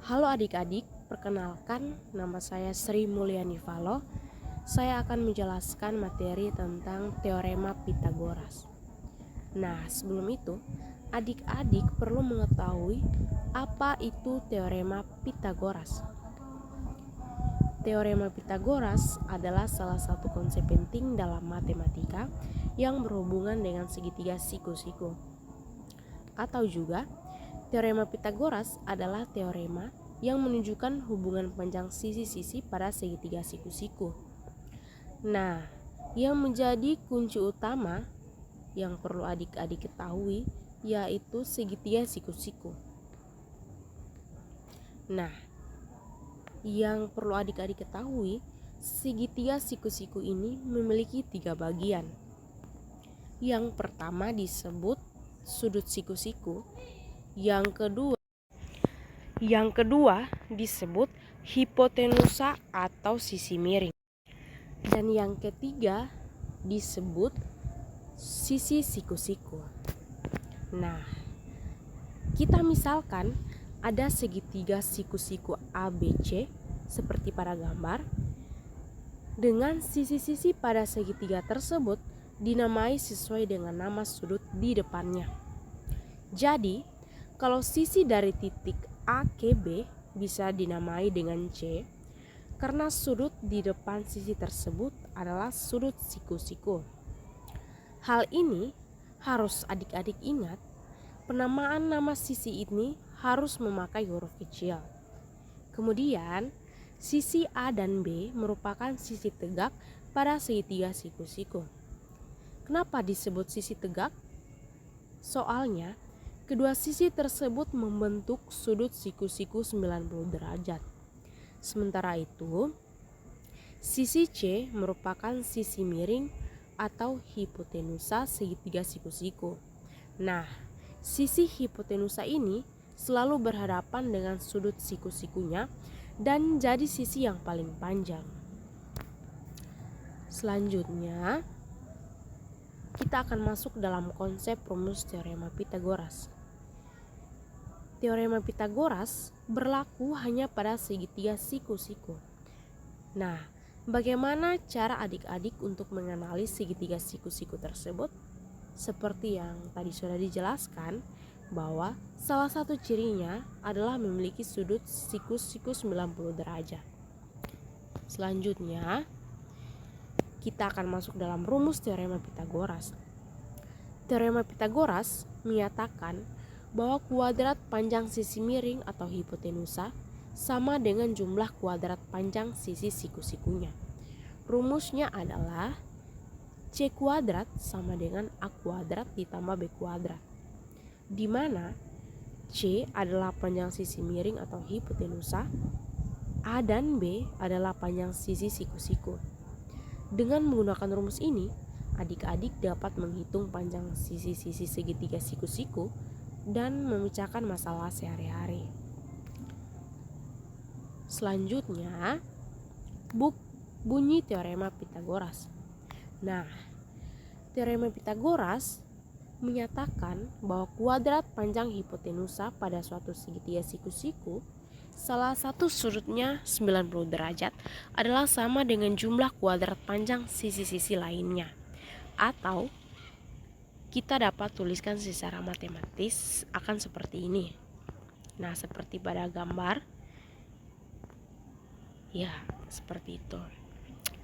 Halo adik-adik, perkenalkan nama saya Sri Mulyani Valo. Saya akan menjelaskan materi tentang teorema Pythagoras. Nah, sebelum itu, adik-adik perlu mengetahui apa itu teorema Pythagoras. Teorema Pythagoras adalah salah satu konsep penting dalam matematika yang berhubungan dengan segitiga siku-siku. Atau juga, teorema Pythagoras adalah teorema yang menunjukkan hubungan panjang sisi-sisi pada segitiga siku-siku. Nah, yang menjadi kunci utama yang perlu adik-adik ketahui yaitu segitiga siku-siku. Nah, yang perlu adik-adik ketahui, segitiga siku-siku ini memiliki 3 bagian. Yang pertama disebut sudut siku-siku, yang kedua disebut hipotenusa atau sisi miring, dan yang ketiga disebut sisi siku-siku. Nah, kita misalkan ada segitiga siku-siku ABC seperti pada gambar, dengan sisi-sisi pada segitiga tersebut dinamai sesuai dengan nama sudut di depannya. Jadi, kalau sisi dari titik A ke B bisa dinamai dengan C karena sudut di depan sisi tersebut adalah sudut siku-siku. Hal ini harus adik-adik ingat, penamaan nama sisi ini harus memakai huruf kecil. Kemudian, sisi A dan B merupakan sisi tegak pada segitiga siku-siku. Kenapa disebut sisi tegak? Soalnya, kedua sisi tersebut membentuk sudut siku-siku 90 derajat. Sementara itu, sisi C merupakan sisi miring atau hipotenusa segitiga siku-siku. Nah, sisi hipotenusa ini selalu berhadapan dengan sudut siku-sikunya dan jadi sisi yang paling panjang. Selanjutnya, kita akan masuk dalam konsep rumus teorema Pythagoras. Teorema Pythagoras berlaku hanya pada segitiga siku-siku. Nah, bagaimana cara adik-adik untuk menganalisis segitiga siku-siku tersebut? Seperti yang tadi sudah dijelaskan, bahwa salah satu cirinya adalah memiliki sudut siku-siku 90 derajat. Selanjutnya, kita akan masuk dalam rumus teorema Pythagoras. Teorema Pythagoras menyatakan bahwa kuadrat panjang sisi miring atau hipotenusa sama dengan jumlah kuadrat panjang sisi siku-sikunya. Rumusnya adalah C kuadrat sama dengan A kuadrat ditambah B kuadrat, di mana C adalah panjang sisi miring atau hipotenusa, A dan B adalah panjang sisi siku-siku. Dengan menggunakan rumus ini, adik-adik dapat menghitung panjang sisi-sisi segitiga siku-siku dan memecahkan masalah sehari-hari. Selanjutnya, bunyi teorema Pythagoras. Nah, teorema Pythagoras menyatakan bahwa kuadrat panjang hipotenusa pada suatu segitiga siku-siku, salah satu sudutnya 90 derajat adalah sama dengan jumlah kuadrat panjang sisi-sisi lainnya. Atau kita dapat tuliskan secara matematis akan seperti ini. Nah, seperti pada gambar. Ya, seperti itu.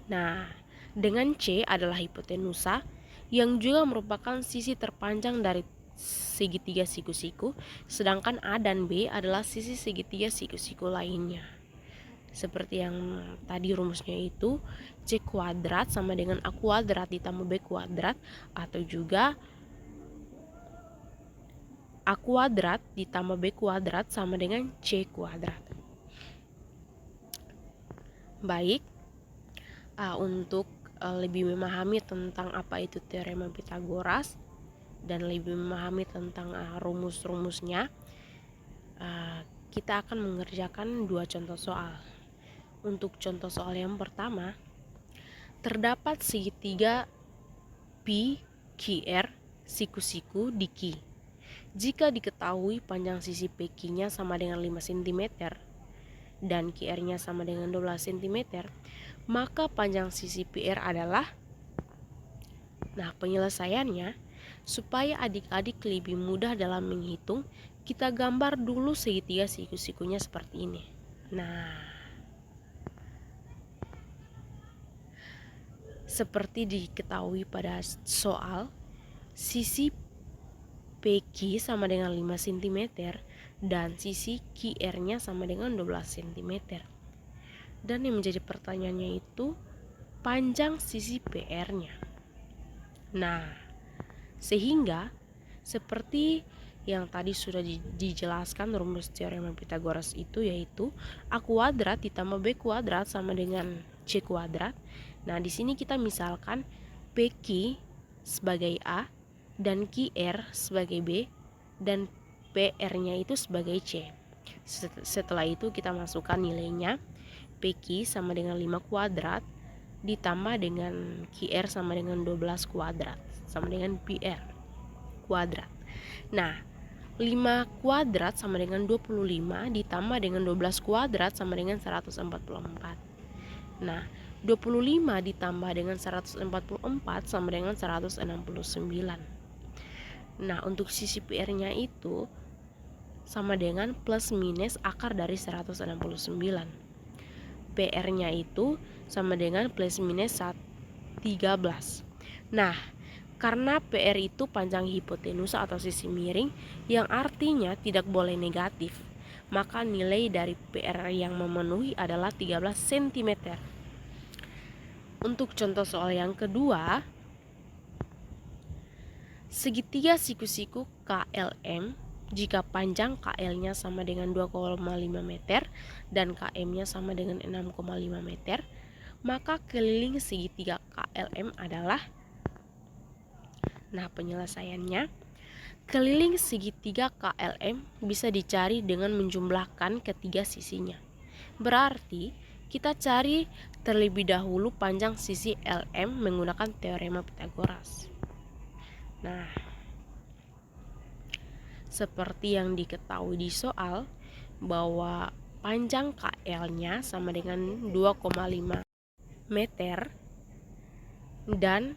Nah, dengan C adalah hipotenusa yang juga merupakan sisi terpanjang dari segitiga siku-siku, sedangkan A dan B adalah sisi segitiga siku-siku lainnya. Seperti yang tadi rumusnya itu, C kuadrat sama dengan A kuadrat ditambah B kuadrat, atau juga A kuadrat ditambah B kuadrat sama dengan C kuadrat. Baik, untuk lebih memahami tentang apa itu teorema Pythagoras dan lebih memahami tentang rumus-rumusnya, kita akan mengerjakan 2 contoh soal. Untuk contoh soal yang pertama, terdapat segitiga PQR siku-siku di Q. Jika diketahui panjang sisi PQ-nya sama dengan 5 cm, dan QR-nya sama dengan 12 cm, maka panjang sisi PR adalah, nah penyelesaiannya, supaya adik-adik lebih mudah dalam menghitung, kita gambar dulu segitiga siku-sikunya seperti ini. Nah, seperti diketahui pada soal, sisi PQ sama dengan 5 cm dan sisi QR-nya sama dengan 12 cm. Dan yang menjadi pertanyaannya itu panjang sisi PR-nya. Nah, sehingga seperti yang tadi sudah dijelaskan rumus teorema Pythagoras itu, yaitu A kuadrat ditambah B kuadrat sama dengan C kuadrat. Nah, di sini kita misalkan PQ sebagai A dan QR sebagai B dan PR-nya itu sebagai C. Setelah itu kita masukkan nilainya. PQ sama dengan 5 kuadrat ditambah dengan QR sama dengan 12 kuadrat sama dengan PR kuadrat. Nah, 5 kuadrat sama dengan 25 ditambah dengan 12 kuadrat sama dengan 144. Nah, 25 ditambah dengan 144 sama dengan 169. Nah, untuk sisi PR-nya itu sama dengan plus minus akar dari 169. PR-nya itu sama dengan plus minus 13. Nah, karena PR itu panjang hipotenusa atau sisi miring yang artinya tidak boleh negatif, maka nilai dari PR yang memenuhi adalah 13 cm. Untuk contoh soal yang kedua, segitiga siku-siku KLM jika panjang KL-nya sama dengan 2,5 meter dan KM-nya sama dengan 6,5 meter, maka keliling segitiga KLM adalah, nah penyelesaiannya, keliling segitiga KLM bisa dicari dengan menjumlahkan ketiga sisinya. Berarti kita cari terlebih dahulu panjang sisi LM menggunakan teorema Pythagoras. Nah, seperti yang diketahui di soal bahwa panjang KL-nya sama dengan 2,5 meter dan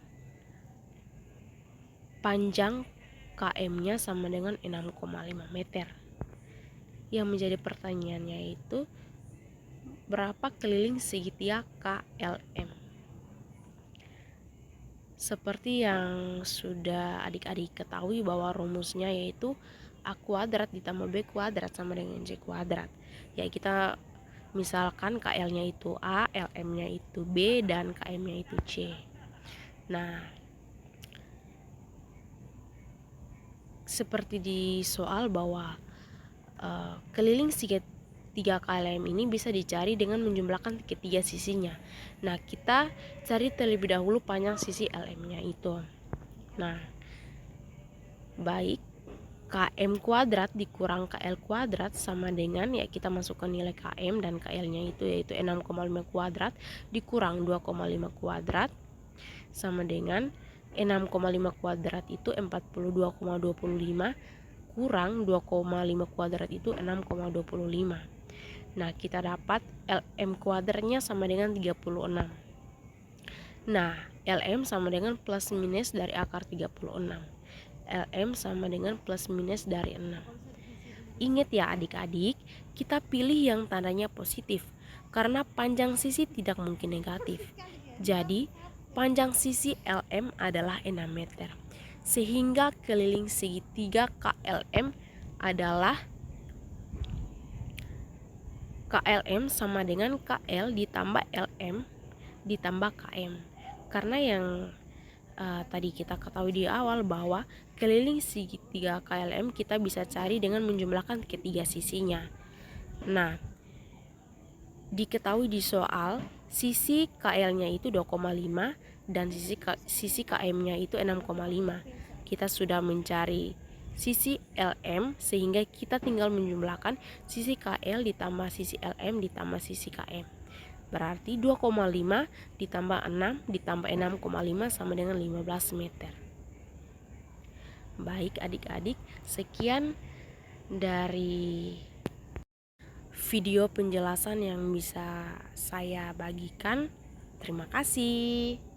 panjang KM-nya sama dengan 6,5 meter. Yang menjadi pertanyaannya itu berapa keliling segitiga KLM? Seperti yang sudah adik-adik ketahui bahwa rumusnya yaitu A kuadrat ditambah B kuadrat sama dengan C kuadrat. Ya, kita misalkan KL-nya itu A, LM-nya itu B, dan KM-nya itu C. Nah, seperti di soal bahwa keliling segitiga KLM ini bisa dicari dengan menjumlahkan ketiga sisinya. Nah, kita cari terlebih dahulu panjang sisi LM-nya itu. Nah, baik, KM kuadrat dikurang KL kuadrat sama dengan, ya kita masukkan nilai KM dan KL-nya itu yaitu 6,5 kuadrat dikurang 2,5 kuadrat sama dengan 6,5 kuadrat itu 42,25 kurang 2,5 kuadrat itu 6,25. Nah, kita dapat LM kuadratnya sama dengan 36. Nah, LM sama dengan plus minus dari akar 36. LM sama dengan plus minus dari 6. Ingat ya adik-adik, kita pilih yang tandanya positif karena panjang sisi tidak mungkin negatif. Jadi, panjang sisi LM adalah 6 meter. Sehingga keliling segitiga KLM adalah KLM sama dengan KL ditambah LM ditambah KM. Karena yang tadi kita ketahui di awal bahwa keliling segitiga KLM kita bisa cari dengan menjumlahkan ketiga sisinya. Nah, diketahui di soal sisi KL-nya itu 2,5 dan sisi KM-nya itu 6,5. Kita sudah mencari sisi LM sehingga kita tinggal menjumlahkan sisi KL ditambah sisi LM ditambah sisi KM. Berarti 2,5 ditambah 6 ditambah 6,5 sama dengan 15 meter. Baik adik-adik, sekian dari video penjelasan yang bisa saya bagikan. Terima kasih.